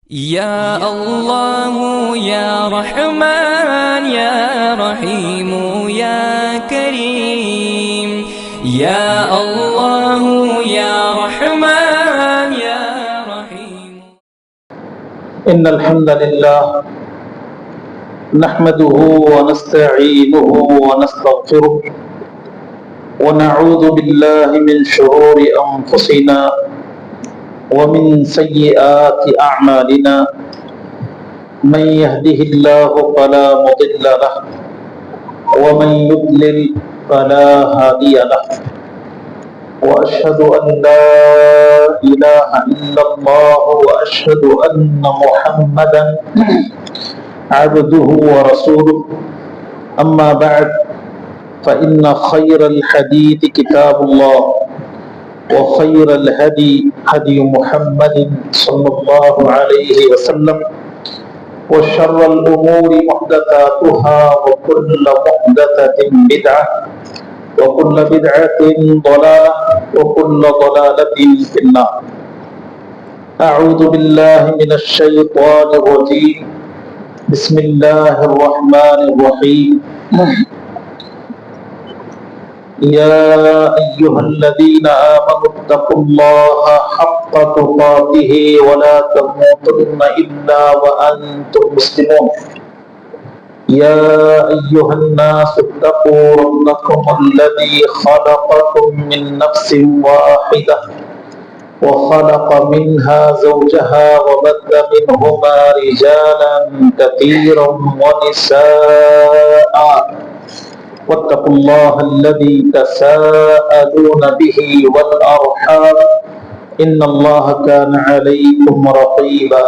يا الله يا رحمن يا رحيم يا كريم يا الله يا رحمن يا رحيم. إن الحمد لله نحمده ونستعينه ونستغفره ونعوذ بالله من شرور أنفسنا ومن سيئات أعمالنا من يهده الله فلا مضل له ومن يضلل فلا هادي له وأشهد أن لا إله إلا الله وأشهد أن محمدا عبده ورسوله. أما بعد فإن خير الحديث كتاب الله وخير الهدي هدي محمد صلى الله عليه وسلم وشر الأمور محدثاتها وكل محدثة بدعة وكل بدعة ضلالة وكل ضلالة في النار. أعوذ بالله من الشيطان الرجيم. بسم الله الرحمن الرحيم. يا أيها الذين آمنوا اتقوا الله حق تقاته ولا تموتن إلا وأنتم مسلمون. يا أيها الناس اتقوا ربكم الذي خلقكم من نفس واحدة وخلق منها زوجها وبث منهما رجالا كثيرا ونساء واتقوا الله الذي تساءلون به والأرحام إن الله كان عليكم رقيبا.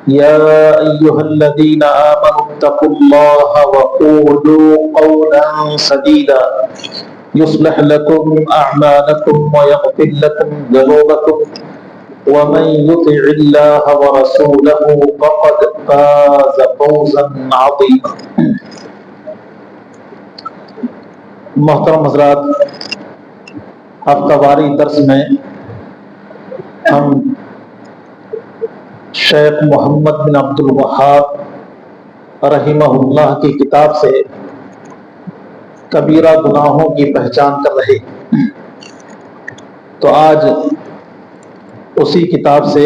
يا أيها الذين آمنوا اتقوا الله وقولوا قولا سديدا يصلح لكم أعمالكم ويغفر لكم ذنوبكم ومن يطع الله ورسوله فقد فاز فوزا عظيما. محترم حضرات، ہفتہ واری درس میں ہم شیخ محمد بن عبد الوہاب رحمہ اللہ کی کتاب سے کبیرہ گناہوں کی پہچان کر رہے، تو آج اسی کتاب سے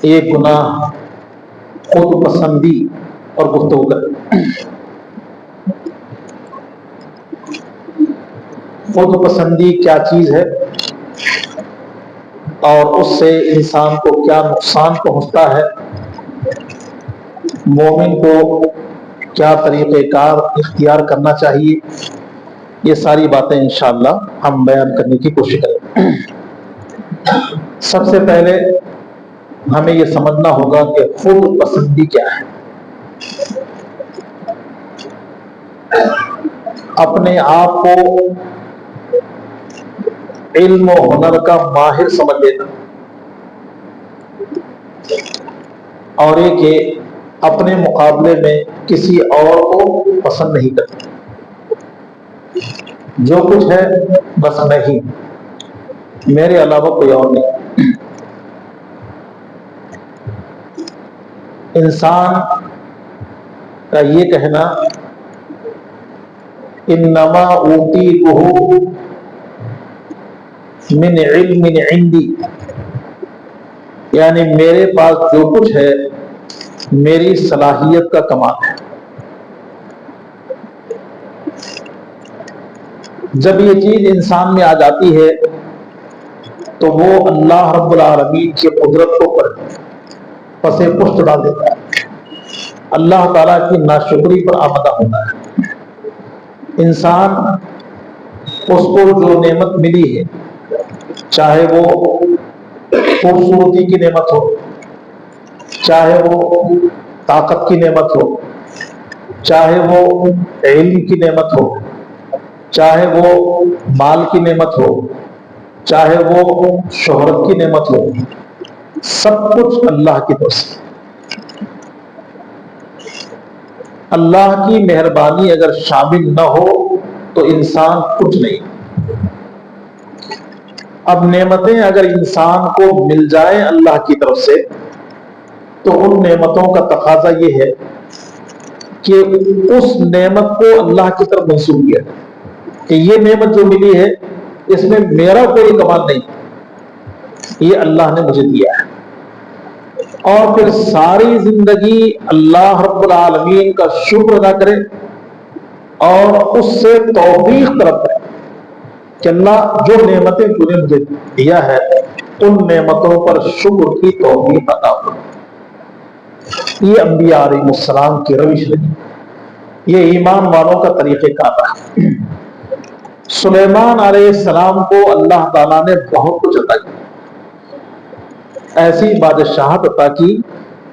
ایک گناہ خود پسندی اور گفتگو کریں۔ خود پسندی کیا چیز ہے اور اس سے انسان کو کیا نقصان پہنچتا ہے، مومن کو کیا طریقہ کار اختیار کرنا چاہیے، یہ ساری باتیں انشاءاللہ ہم بیان کرنے کی کوشش کریں۔ سب سے پہلے ہمیں یہ سمجھنا ہوگا کہ خود پسندی کیا ہے۔ اپنے آپ کو علم و ہنر کا ماہر سمجھ لینا، اور یہ کہ اپنے مقابلے میں کسی اور کو پسند نہیں کرنا، جو کچھ ہے بس میں ہی، میرے علاوہ کوئی اور نہیں۔ انسان کا یہ کہنا انما اوتیتہ من علم عندی، یعنی میرے پاس جو کچھ ہے میری صلاحیت کا کمال ہے۔ جب یہ چیز انسان میں آ جاتی ہے تو وہ اللہ رب العالمین کی قدرت کو پس پشت ڈال دیتا ہے، اللہ تعالیٰ کی ناشکری پر آمادہ ہوتا ہے۔ انسان اس کو جو نعمت ملی ہے، چاہے وہ خوبصورتی کی نعمت ہو، چاہے وہ طاقت کی نعمت ہو، چاہے وہ علم کی نعمت ہو، چاہے وہ مال کی نعمت ہو، چاہے وہ شہرت کی نعمت ہو، سب کچھ اللہ کی طرف سے۔ اللہ کی مہربانی اگر شامل نہ ہو تو انسان کچھ نہیں۔ اب نعمتیں اگر انسان کو مل جائیں اللہ کی طرف سے تو ان نعمتوں کا تقاضا یہ ہے کہ اس نعمت کو اللہ کی طرف منسوب کیا کہ یہ نعمت جو ملی ہے اس میں میرا کوئی کمال نہیں، یہ اللہ نے مجھے دیا ہے، اور پھر ساری زندگی اللہ رب العالمین کا شکر ادا کرے اور اس سے توفیق طلب کرے کہ اللہ جو نعمتیں تو نے مجھے دیا ہے ان نعمتوں پر شکر کی توفیق عطا کرو۔ یہ انبیاء علیہ السلام کی روش رہی، یہ ایمان والوں کا طریقہ کار رہا۔ سلیمان علیہ السلام کو اللہ تعالیٰ نے بہت کچھ عطا کیا، ایسی بادشاہت عطا کی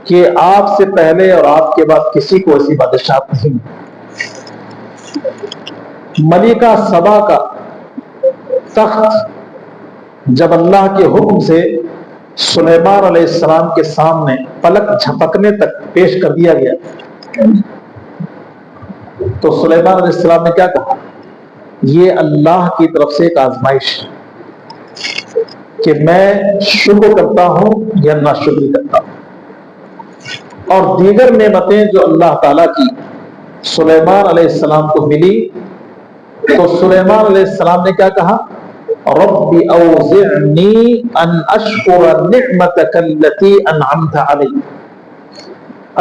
کہ آپ سے پہلے اور آپ کے بعد کسی کو ایسی بادشاہت نہیں۔ ملکہ سبا کا تخت جب اللہ کے حکم سے سلیمان علیہ السلام کے سامنے پلک جھپکنے تک پیش کر دیا گیا تو سلیمان علیہ السلام نے کیا کہا؟ یہ اللہ کی طرف سے ایک آزمائش کہ میں شکر کرتا ہوں یا ناشکری کرتا ہوں۔ اور دیگر نعمتیں جو اللہ تعالیٰ کی سلیمان علیہ السلام کو ملی تو سلیمان علیہ السلام نے کیا کہا؟ رب اوزعنی ان اشکر نعمتک التی انعمت علی،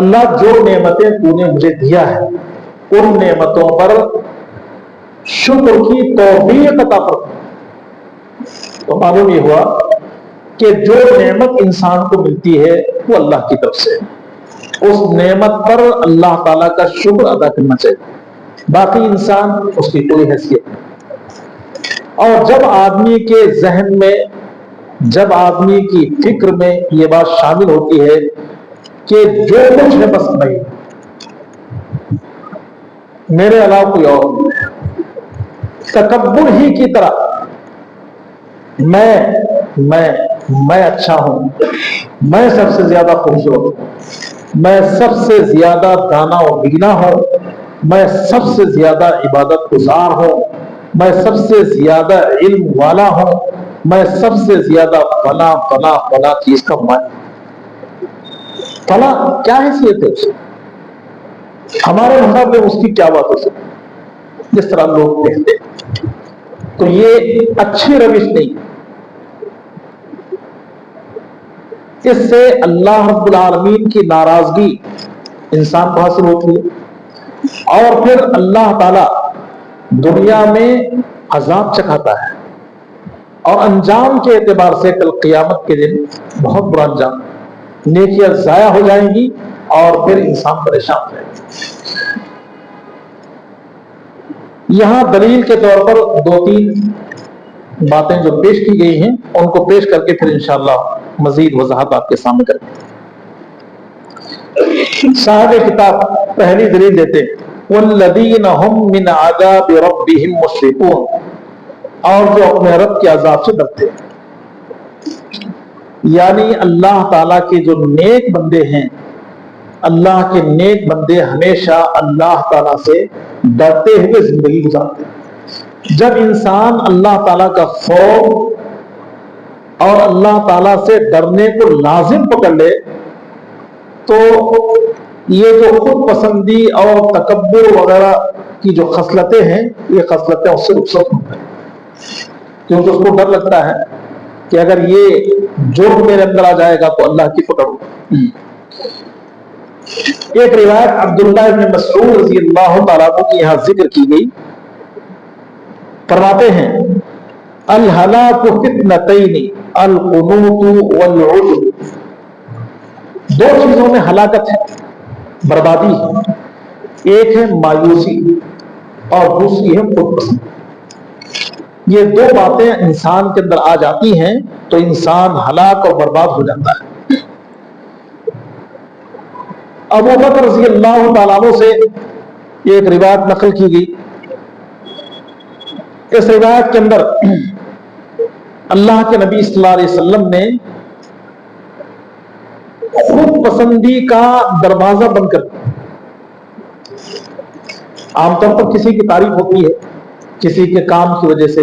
اللہ جو نعمتیں تو نے مجھے دیا ہے ان نعمتوں پر شکر کی توفیق عطا فرما۔ تو معلوم یہ ہوا کہ جو نعمت انسان کو ملتی ہے وہ اللہ کی طرف سے، اس نعمت پر اللہ تعالیٰ کا شکر ادا کرنا چاہیے، باقی انسان اس کی کوئی حیثیت نہیں۔ اور جب آدمی کے ذہن میں، جب آدمی کی فکر میں یہ بات شامل ہوتی ہے کہ جو کچھ ہے بس میں، میرے علاوہ کوئی اور نہیں، تکبر ہی کی طرح میں اچھا ہوں، میں سب سے زیادہ خوبصورت ہوں، میں سب سے زیادہ دانا و بینا ہوں، میں سب سے زیادہ عبادت گزار ہوں، میں سب سے زیادہ علم والا ہوں، میں سب سے زیادہ فلاں فلاں فلاں چیز کا مالک۔ فلاں کیا حیثیت ہے اسے؟ ہمارے مذہب میں اس کی کیا بات ہو سکتی جس طرح لوگ کہتے ہیں؟ تو یہ اچھی روش نہیں، اس سے اللہ رب العالمین کی ناراضگی انسان کو حاصل ہوتی ہے اور پھر اللہ تعالی دنیا میں عذاب چکھاتا ہے اور انجام کے اعتبار سے کل قیامت کے دن بہت برا انجام، نیکیاں ضائع ہو جائیں گی اور پھر انسان پریشان ہو جائے گا۔ یہاں دلیل کے طور پر دو تین باتیں جو پیش کی گئی ہیں ان کو پیش کر کے پھر انشاءاللہ مزید وضاحت آپ کے سامنے کریں۔ صاحب کتاب پہلی دلیل دیتے والذین هم من عذاب ربهم مشفقون، اور جو اپنے رب کے عذاب سے ڈرتے ہیں، یعنی اللہ تعالیٰ کے جو نیک بندے ہیں، اللہ کے نیک بندے ہمیشہ اللہ تعالیٰ سے ڈرتے ہوئے زندگی گزارتے ہیں۔ جب انسان اللہ تعالیٰ کا خوف اور اللہ تعالیٰ سے ڈرنے کو لازم پکڑ لے تو یہ جو خود پسندی اور تکبر وغیرہ کی جو خصلتیں ہیں یہ خصلتیں اس سے رخصت ہوتی ہیں، کیونکہ اس کو ڈر لگتا ہے کہ اگر یہ جرم میرے اندر آ جائے گا تو اللہ کی پکڑ ہوگی۔ ایک روایت عبداللہ ابن مسعود رضی اللہ تعالیٰ عنہ کی یہاں ذکر کی گئی، فرماتے ہیں الہلاک فتنتین القنوط والعجب، دو چیزوں میں ہلاکت ہے، بربادی ہے، ایک ہے مایوسی اور دوسری ہے خود پسندی۔ یہ دو باتیں انسان کے اندر آ جاتی ہیں تو انسان ہلاک اور برباد ہو جاتا ہے۔ ابو بکر رضی اللہ تعالیٰ عنہ سے ایک روایت نقل کی گئی، اس روایت کے اندر اللہ کے نبی صلی اللہ علیہ وسلم نے خود پسندی کا دروازہ بند کر دیا۔ عام طور پر کسی کی تعریف ہوتی ہے کسی کے کام کی وجہ سے،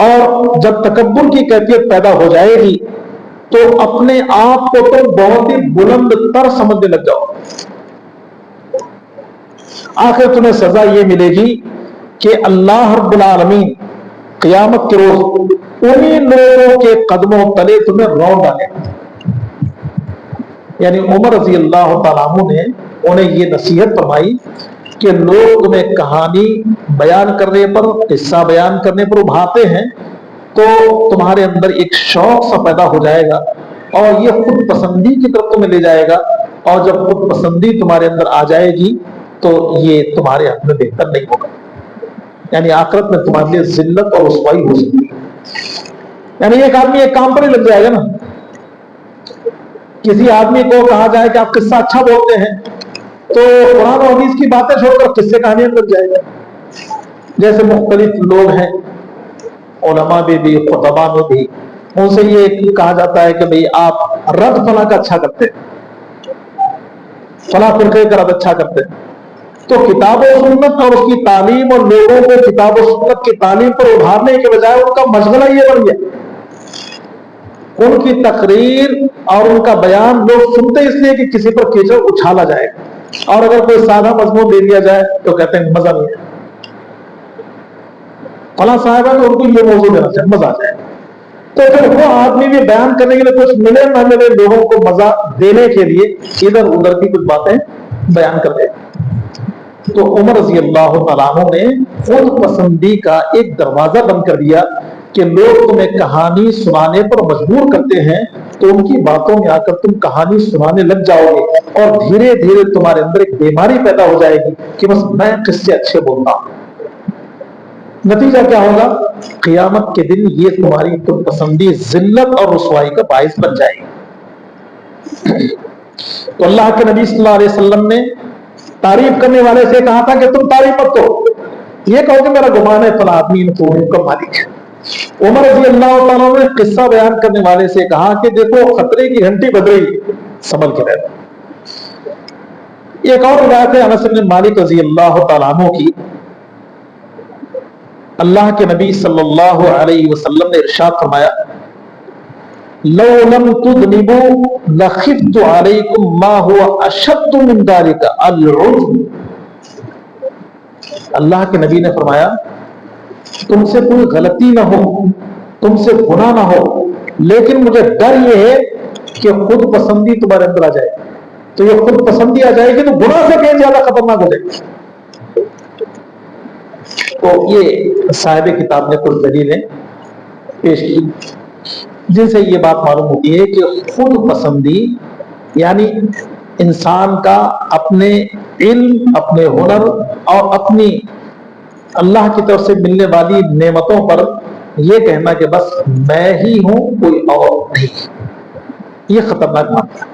اور جب تکبر کی کیفیت پیدا ہو جائے گی تو اپنے آپ کو تم بہت ہی بلند تر سمجھنے لگ جاؤ. آخر تمہیں سزا یہ ملے گی کہ اللہ رب العالمین قیامت کے روز انہی لوگوں کے قدموں تلے تمہیں رون ڈالے. یعنی عمر رضی اللہ تعالیٰ عنہ نے انہیں یہ نصیحت فرمائی کہ لوگ تمہیں کہانی بیان کرنے پر، قصہ بیان کرنے پر ابھارتے ہیں تو تمہارے اندر ایک شوق سا پیدا ہو جائے گا اور یہ خود پسندی کی طرف تمہیں لے جائے گا، اور جب خود پسندی تمہارے اندر آ جائے گی تو یہ تمہارے حق میں بہتر نہیں ہوگا. یعنی آخرت میں تمہارے لیے ذلت اور رسوائی ہو سکتی ہے. یعنی ایک آدمی ایک کام پر ہی لگ جائے گا نا. کسی آدمی کو کہا جائے کہ آپ قصہ اچھا بولتے ہیں تو قرآن و حدیث کی باتیں چھوڑ کر قصے کہانیاں لگ جائے گا. جیسے مختلف لوگ ہیں، علماء بھی خطباء میں بھی، ان سے یہ کہا جاتا ہے کہ بھئی آپ رد فلاں کا اچھا کرتے ہیں، فلاں فرقے کا رد اچھا کرتے ہیں. تو کتاب و سنت اور اس کی تعلیم اور لوگوں کو کتاب و سنت کی تعلیم پر ابھارنے کے بجائے ان کا مشغلہ یہ بن گیا. ان کی تقریر اور ان کا بیان لوگ سنتے اس لیے کہ کسی پر کیچڑ اچھالا جائے، اور اگر کوئی سادہ مضمون دے دیا جائے تو کہتے ہیں مزہ نہیں ہے. فلاں صاحب ہے تو ان کو یہ موضوع دینا چاہیے، مزہ آ جائے. تو پھر وہ آدمی بھی بیان کرنے کے لیے کچھ ملے نہ ملے لوگوں کو مزہ دینے کے لیے ادھر ادھر کی کچھ باتیں بیان کر دے. تو عمر رضی اللہ تعالیٰ عنہ نے خود پسندی کا ایک دروازہ بند کر دیا کہ لوگ تمہیں کہانی سنانے پر مجبور کرتے ہیں تو ان کی باتوں میں آ کر تم کہانی سنانے لگ جاؤ گے، اور دھیرے دھیرے تمہارے اندر ایک بیماری پیدا ہو جائے گی کہ بس میں قصے اچھے بولتا ہوں. نتیجہ کیا ہوگا؟ قیامت کے دن یہ تمہاری تم پسندی ذلت اور رسوائی کا باعث بن جائے گی. تو اللہ کے نبی صلی اللہ علیہ وسلم نے تعریف کرنے والے سے کہا تھا کہ تم تعریف مت کرو، یہ کہو کہ میرا گمان ہے فلاں آدمی کا مالک ہے. عمر رضی اللہ تعالیٰ نے قصہ بیان کرنے والے سے کہا کہ دیکھو خطرے کی گھنٹی بج رہی، سنبھل کے رہنا. ایک اور روایت ہے انس بن مالک رضی اللہ تعالیٰ عنہ کی. اللہ کے نبی صلی اللہ علیہ وسلم نے ارشاد فرمایا لو لم تذنبوا لخفت علیکم ما هو اشد من ذلك العجب. اللہ کے نبی نے فرمایا تم سے کوئی غلطی نہ ہو، تم سے گناہ نہ ہو، لیکن مجھے ڈر یہ ہے کہ خود پسندی تمہارے اندر آ جائے. تو یہ خود پسندی آ جائے گی تو گناہ سے کہیں زیادہ خطرناک ہو جائے گی. تو یہ صاحب کتاب نے کچھ دلیلیں پیش کی جن سے یہ بات معلوم ہوتی ہے کہ خود پسندی یعنی انسان کا اپنے علم، اپنے ہنر اور اپنی اللہ کی طرف سے ملنے والی نعمتوں پر یہ کہنا کہ بس میں ہی ہوں کوئی اور نہیں، یہ خطرناک بات ہے.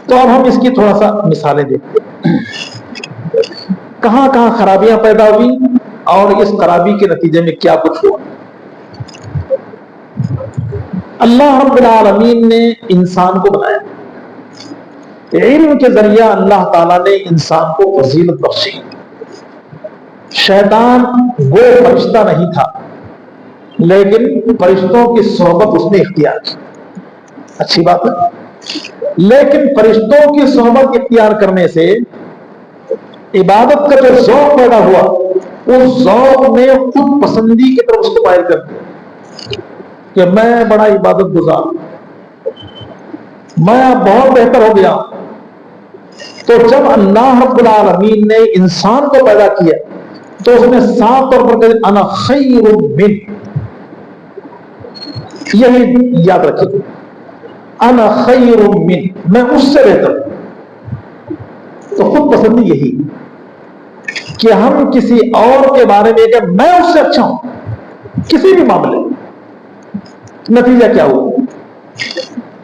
تو اب ہم اس کی تھوڑا سا مثالیں دیکھتے ہیں کہاں کہاں خرابیاں پیدا ہوئی اور اس خرابی کے نتیجے میں کیا کچھ ہوا. اللہ رب العالمین نے انسان کو بنایا، علم کے ذریعہ اللہ تعالیٰ نے انسان کو فضیلت بخشی. شیطان وہ فرشتہ نہیں تھا لیکن فرشتوں کی صحبت اس نے اختیار کی، اچھی بات ہے. لیکن فرشتوں کی صحبت اختیار کرنے سے عبادت کا جو ذوق پیدا ہوا اس ذوق نے خود پسندی کی طرف اس کو مائل کر دیا کہ میں بڑا عبادت گزار، میں بہت بہتر ہو گیا. تو جب اللہ رب العالمین نے انسان کو پیدا کیا تو اس نے صاف طور پر کہا انا خیر من، یہی یاد رکھیے انا خیر من، میں اس سے بہتر. تو خود پسندی یہی کہ ہم کسی اور کے بارے میں کہ میں اس سے اچھا ہوں کسی بھی معاملے. نتیجہ کیا ہوا؟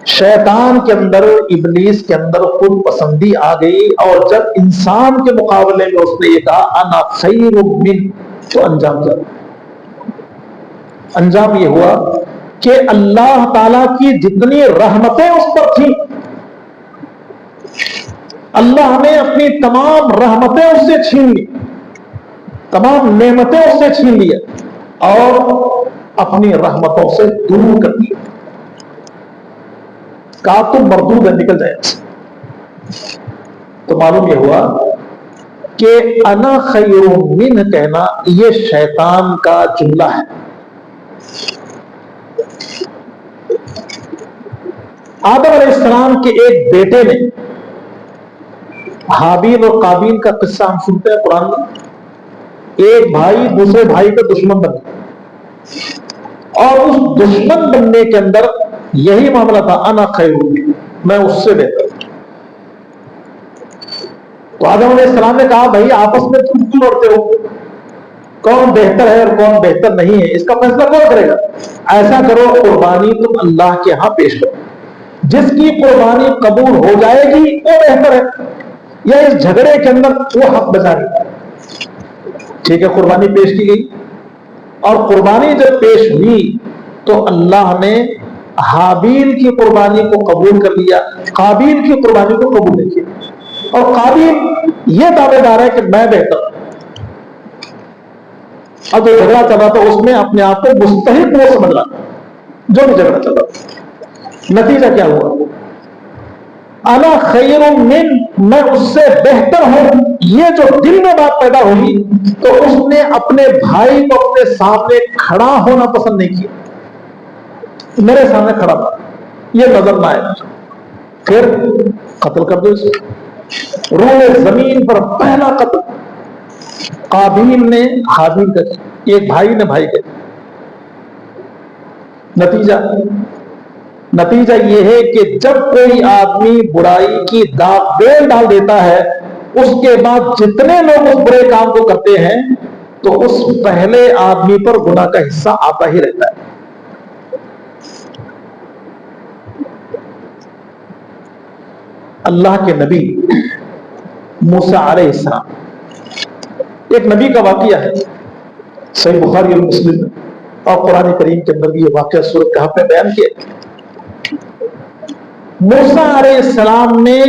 شیطان کے اندر، ابلیس کے اندر خود پسندی آ گئی، اور جب انسان کے مقابلے میں اس نے یہ کہا انا خیر من تو انجام کیا؟ انجام یہ ہوا کہ اللہ تعالی کی جتنی رحمتیں اس پر تھیں اللہ نے اپنی تمام رحمتیں اس سے چھین لی، تمام نعمتیں اس سے چھین لی، اور اپنی رحمتوں سے دور کر دیا. کہا تم مردود ہے، نکل جائے. تو معلوم یہ ہوا کہ انا خیر منہ کہنا یہ شیطان کا جملہ ہے. آدم علیہ السلام کے ایک بیٹے نے، حابیل اور قابیل کا قصہ ہم سنتے ہیں قرآن میں. ایک بھائی دوسرے بھائی کا دشمن بن گیا، اور اس دشمن بننے کے اندر یہی معاملہ تھا، انا خیر منہ، میں اس سے بہتر. تو آدم علیہ السلام نے کہا بھائی آپس میں تم کیوں لڑتے ہو؟ کون بہتر ہے اور کون بہتر نہیں ہے اس کا فیصلہ کون کرے گا؟ ایسا کرو قربانی تم اللہ کے ہاں پیش کرو، جس کی قربانی قبول ہو جائے گی وہ بہتر ہے، یا اس جھگڑے کے اندر وہ حق بچا گی. ٹھیک ہے، قربانی پیش کی گئی، اور قربانی جب پیش ہوئی تو اللہ نے حابیل کی قربانی کو قبول کر لیا، قابیل کی قربانی کو قبول نہیں کیا. اور قابیل یہ دعوے دار ہے کہ میں بہتر ہوں. اب جو جھگڑا چل رہا تھا اس میں اپنے آپ کو مستحق وہ سمجھ رہا تھا، جو بھی جھگڑا چل رہا تھا. نتیجہ کیا ہوا؟ انا خیر من، میں اس سے بہتر ہوں. یہ جو دل میں بات پیدا ہوئی تو اس نے اپنے بھائی کو اپنے سامنے کھڑا ہونا پسند نہیں کیا. میرے سامنے کھڑا تھا، یہ نظر نہ آئے، پھر قتل کر دو اسے. روئے زمین پر پہلا قتل قابیل نے حابیل کا کیا، ایک بھائی نے بھائی کا. نتیجہ یہ ہے کہ جب کوئی آدمی برائی کی داغ بیل ڈال دیتا ہے، اس کے بعد جتنے لوگ اس برے کام کو کرتے ہیں تو اس پہلے آدمی پر گناہ کا حصہ آتا ہی رہتا ہے. اللہ کے نبی موسیٰ علیہ السلام، ایک نبی کا واقعہ ہے، صحیح بخاری اور مسلم اور قرآن کریم کے اندر بھی یہ واقعہ سورۃ کہف میں بیان کیا. موسیٰ علیہ السلام نے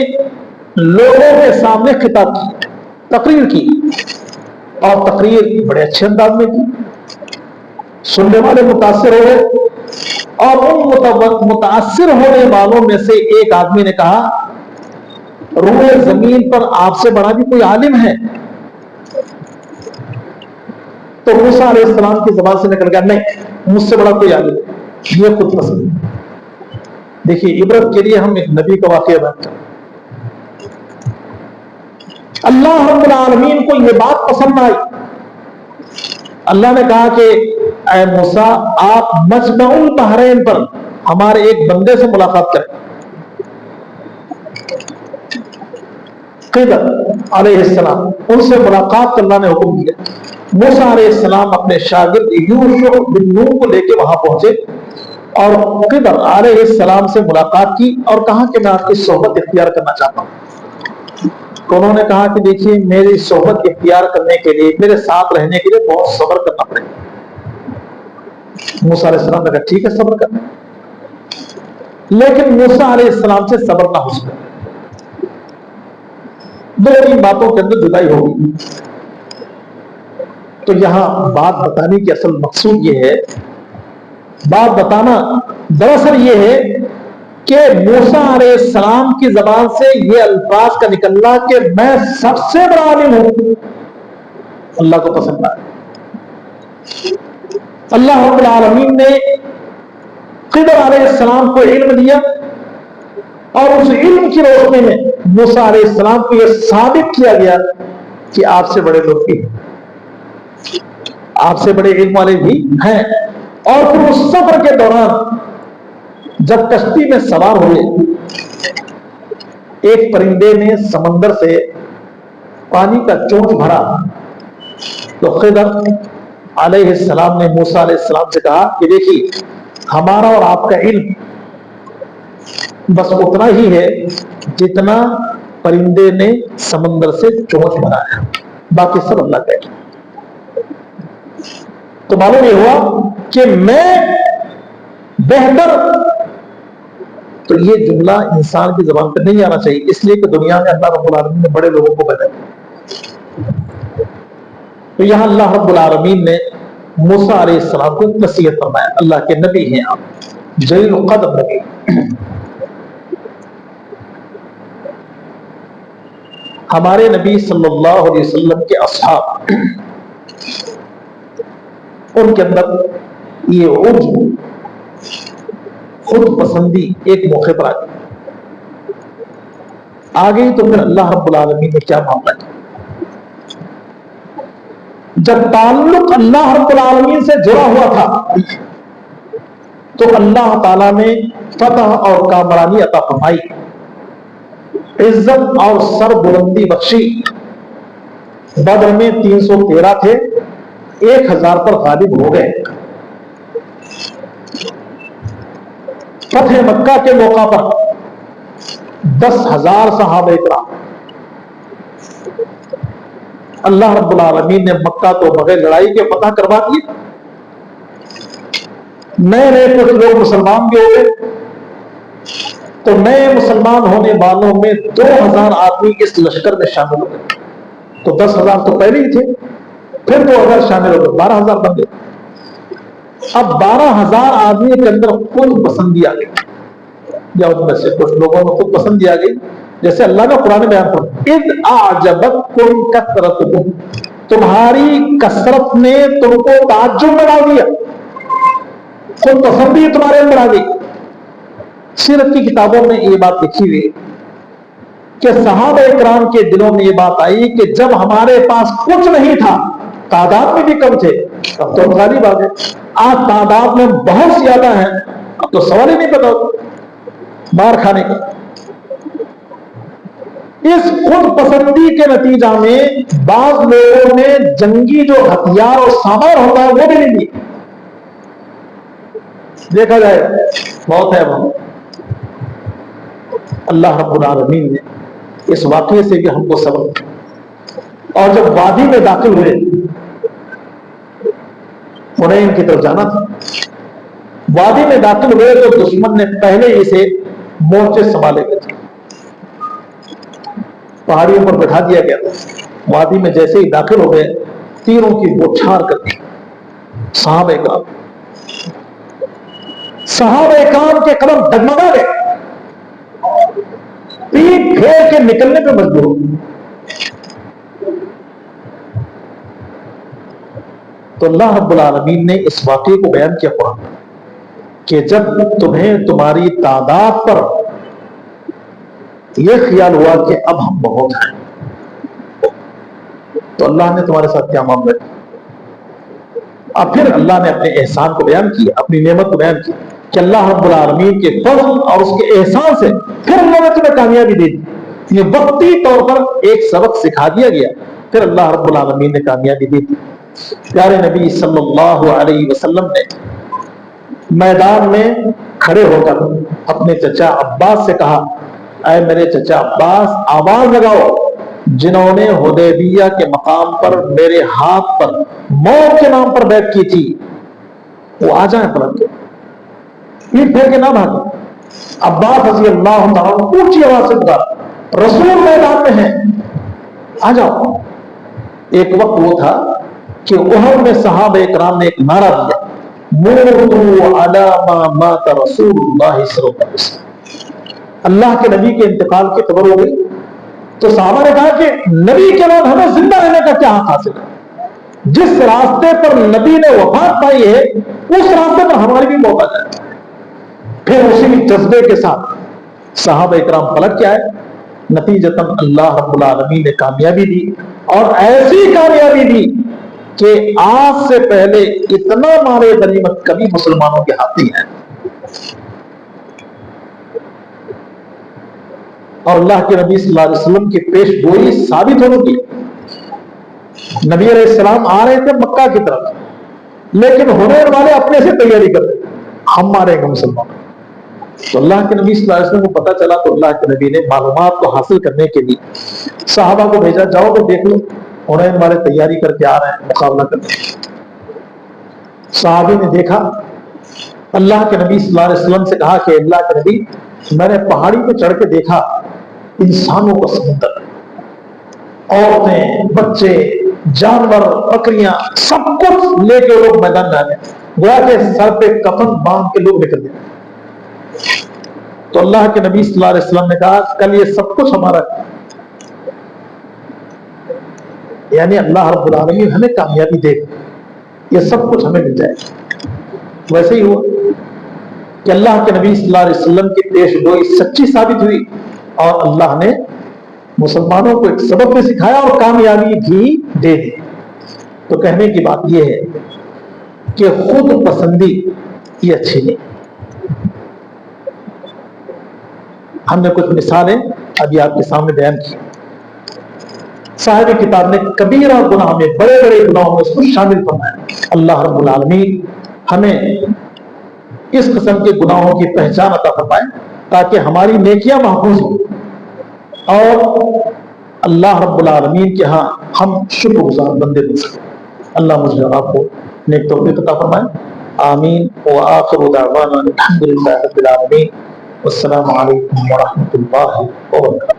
لوگوں کے سامنے خطاب کی، تقریر کی، اور تقریر بڑے اچھے انداز میں کی. سننے والے متاثر ہو گئے، اور ان متاثر ہونے والوں میں سے ایک آدمی نے کہا روئے زمین پر آپ سے بڑا بھی کوئی عالم ہے؟ تو موسیٰ علیہ السلام کی زبان سے نکل گیا نہیں، مجھ سے بڑا کوئی عالم نہیں. یہ خود پسند. دیکھیے عبرت کے لیے ہم ایک نبی کا واقعہ بیان کریں. اللہ رب العالمین کو یہ بات پسند آئی. اللہ نے کہا کہ اے موسیٰ آپ مجمع البحرین پر ہمارے ایک بندے سے ملاقات کریں. خضر علیہ السلام، ان سے ملاقات کرنا نے حکم دیا. موسیٰ علیہ السلام اپنے شاگرد یوشع بن نون کو لے کے وہاں پہنچے اور خضر علیہ السلام سے ملاقات کی اور کہا کہ میں آپ کی صحبت اختیار کرنا چاہتا ہوں. تو انہوں نے کہا کہ دیکھیے میری صحبت اختیار کرنے کے لیے، میرے ساتھ رہنے کے لیے بہت صبر کرنا پڑے گا. موسیٰ علیہ السلام نے کہا ٹھیک ہے صبر کرنا. لیکن موسیٰ علیہ السلام سے صبر نہ ہو سکا. دو تین باتوں کے اندر جدائی ہوگی. تو یہاں بات بتانے کی اصل مقصود یہ ہے، بات بتانا دراصل یہ ہے کہ موسیٰ علیہ السلام کی زبان سے یہ الفاظ کا نکلنا کہ میں سب سے بڑا عالم ہوں، اللہ کو پسند آیا. اللہ رب العالمین نے خضر علیہ السلام کو علم دیا، اور اس علم کی روشنی میں موسیٰ علیہ السلام کو یہ ثابت کیا گیا کہ آپ سے بڑے لوگ بھی ہیں، آپ سے بڑے علم والے بھی ہیں. اور پھر اس سفر کے دوران جب کشتی میں سوار ہوئے، ایک پرندے نے سمندر سے پانی کا چونچ بھرا. تو خضر علیہ السلام نے موسیٰ علیہ السلام سے کہا کہ دیکھیے ہمارا اور آپ کا علم بس اتنا ہی ہے جتنا پرندے نے سمندر سے چونچ بھرا ہے، باقی سب اللہ کا علم. تو معلوم یہ ہوا کہ میں بہتر. تو یہ جملہ انسان کی زبان پہ نہیں آنا چاہیے، اس لیے کہ دنیا میں اللہ رب العالمین نے بڑے لوگوں کو پیدا کیا. تو یہاں اللہ رب العالمین نے موسیٰ علیہ السلام کو نصیحت فرمایا. اللہ کے نبی ہیں آپ, جلیل القدر نبی. ہمارے نبی صلی اللہ علیہ وسلم کے اصحاب, ان کے اندر یہ عجب, خود پسندی ایک موقع پر آ گئی تو پھر اللہ رب العالمین نے کیا معاملہ کیا. جب تعلق اللہ رب العالمین سے جڑا ہوا تھا تو اللہ تعالیٰ نے فتح اور کامرانی عطا فرمائی, عزت اور سر بلندی بخشی. بدر میں 313 تھے, 1000 پر غالب ہو گئے. فتح مکہ کے موقع پر 10,000 صحابہ کرام, اللہ رب العالمین نے مکہ تو بغیر لڑائی کے فتح کروا دیے. نئے نئے کچھ لوگ مسلمان بھی ہو گئے, تو نئے مسلمان ہونے والوں میں 2000 آدمی اس لشکر میں شامل ہو گئے. تو 10,000 تو پہلے ہی تھے, پھر 2000 شامل ہو گئے, 12,000 بن گئے. اب 12,000 آدمی کے اندر خود پسندی آ گئی, یا ان میں سے کچھ لوگوں میں خود پسندی آ گئی. جیسے اللہ نے قرآن بیان فرمایا, اذ اعجبتکم کثرتکم, تمہاری کثرت نے تم کو تعجب میں ڈال دیا, خود پسندی تمہارے اندر آ گئی. سیرت کی کتابوں میں یہ بات لکھی ہوئی کہ صحابہ اکرام کے دلوں میں یہ بات آئی کہ جب ہمارے پاس کچھ نہیں تھا, تعداد میں بھی کم تھے, اب تو ہم غالب آ گئے. آج تعداد میں بہت زیادہ ہیں, اب تو سوال ہی نہیں پتا مار کھانے کا. اس خود پسندی کے نتیجہ میں بعض لوگوں نے جنگی جو ہتھیار اور سامان ہوتا ہے وہ بھی نہیں لیے. دیکھا جائے بہت ہے وہ. اللہ رب العالمین نے اس واقعے سے بھی ہم کو سبق. اور جب وادی میں داخل ہوئے, حنین کی طرف جانا تھا, وادی میں داخل ہوئے تو دشمن نے پہلے ہی سے مورچے سنبھالے گئے تھے, پہاڑیوں پر بٹھا دیا گیا تھا. وادی میں جیسے ہی داخل ہو گئے, تیروں کی بوچھار کر دی. صحابہ کرام کے قدم ڈگمگا گئے, پیٹ پھیر کے نکلنے پہ مجبور ہو. تو اللہ رب العالمین نے اس واقعے کو بیان کیا قرآن کہ جب تمہیں تمہاری تعداد پر یہ خیال ہوا کہ اب ہم بہت ہیں, تو اللہ نے تمہارے ساتھ کیا معاملہ کیا. اور پھر اللہ نے اپنے احسان کو بیان کیا, اپنی نعمت کو بیان کی کہ اللہ رب العالمین کے فضل اور اس کے احسان سے پھر اللہ نے تمہیں کامیابی دے دی. یہ وقتی طور پر ایک سبق سکھا دیا گیا, پھر اللہ رب العالمین نے کامیابی دی دی. پیارے نبی صلی اللہ علیہ وسلم نے میدان میں کھڑے ہو کر اپنے چچا عباس سے کہا, اے میرے چچا عباس, آواز لگاؤ, جنہوں نے حدیبیہ کے مقام پر میرے ہاتھ پر موت کے نام پر بیعت کی تھی, وہ آ جائیں پلٹ کے, پیٹ پھیر کے نہ بھاگیں. عباس رضی اللہ تعالیٰ اونچی آواز سے پکارا, رسول میدان میں ہیں, آ جاؤ. ایک وقت وہ تھا کہ احد میں صحابہ کرام نے ایک نعرہ دیا, موتوا علی ما مات رسول اللہ صلی اللہ علیہ وسلم. اللہ کے نبی کے انتقال کی خبر ہو گئی تو صحابہ نے کہا کہ نبی کے بعد ہمیں زندہ رہنے کا کیا حق حاصل ہے. جس راستے پر نبی نے وفات پائی ہے اس راستے پر ہماری بھی موت آ جائے. پھر اسی جذبے کے ساتھ صحابہ اکرام پلٹ کے آئے. نتیجتاً اللہ رب العالمین نے کامیابی دی, اور ایسی کامیابی دی کہ آج سے پہلے اتنا مال غنیمت کبھی مسلمانوں کے ہاتھ نہیں ہے. اور اللہ کے نبی صلی اللہ علیہ وسلم کی پیش گوئی ثابت ہو چکی. نبی علیہ السلام آ رہے تھے مکہ کی طرف, لیکن حنین والے اپنے سے تیاری کر رہے تھے, ہم ماریں گے مسلمان. تو اللہ کے نبی صلی اللہ علیہ وسلم کو پتا چلا تو اللہ کے نبی نے معلومات کو حاصل کرنے کے لیے صحابہ کو بھیجا, جاؤ تو دیکھ لو حنین والے تیاری کر کے آ رہے ہیں مقابلہ کرنے. صحابی نے دیکھا, اللہ کے نبی صلی اللہ علیہ وسلم سے کہا کہ اللہ کے نبی, میں نے پہاڑی پہ چڑھ کے دیکھا انسانوں کا سمندر, عورتیں, بچے, جانور، بکریاں، سب کچھ لے کے لوگ میدان میں آ گئے، گویا کہ سر پہ کفن باندھ کے لوگ نکل گئے۔ تو اللہ کے نبی صلی اللہ علیہ وسلم نے کہا کل یہ سب کچھ ہمارا ہے، یعنی اللہ رب العالمین ہمیں کامیابی دے گا، یہ سب کچھ ہمیں مل جائے گا۔ ویسے ہی ہوا کہ اللہ کے نبی صلی اللہ علیہ وسلم کی پیش گوئی سچی ثابت ہوئی اور اللہ نے مسلمانوں کو ایک سبق بھی سکھایا اور کامیابی بھی دے دی۔ تو کہنے کی بات یہ ہے کہ خود پسندی یہ اچھی نہیں۔ ہم نے کچھ مثالیں ابھی آپ کے سامنے بیان کی، صاحب کتاب نے کبیرہ گناہ میں، بڑے بڑے گناہوں میں اس کو شامل فرمایا۔ اللہ رب العالمین ہمیں اس قسم کے گناہوں کی پہچان عطا فرمائے تاکہ ہماری نیکیاں محفوظ ہوں اور اللہ رب العالمین کے ہاں ہم شکر گزار بندے بن سکیں۔ اللہ مجھے اور آپ کو نیک توفیق عطا فرمائے، آمین۔ وآخر دعوانا الحمد للہ رب العالمین، والسلام علیکم ورحمۃ اللہ وبرکاتہ۔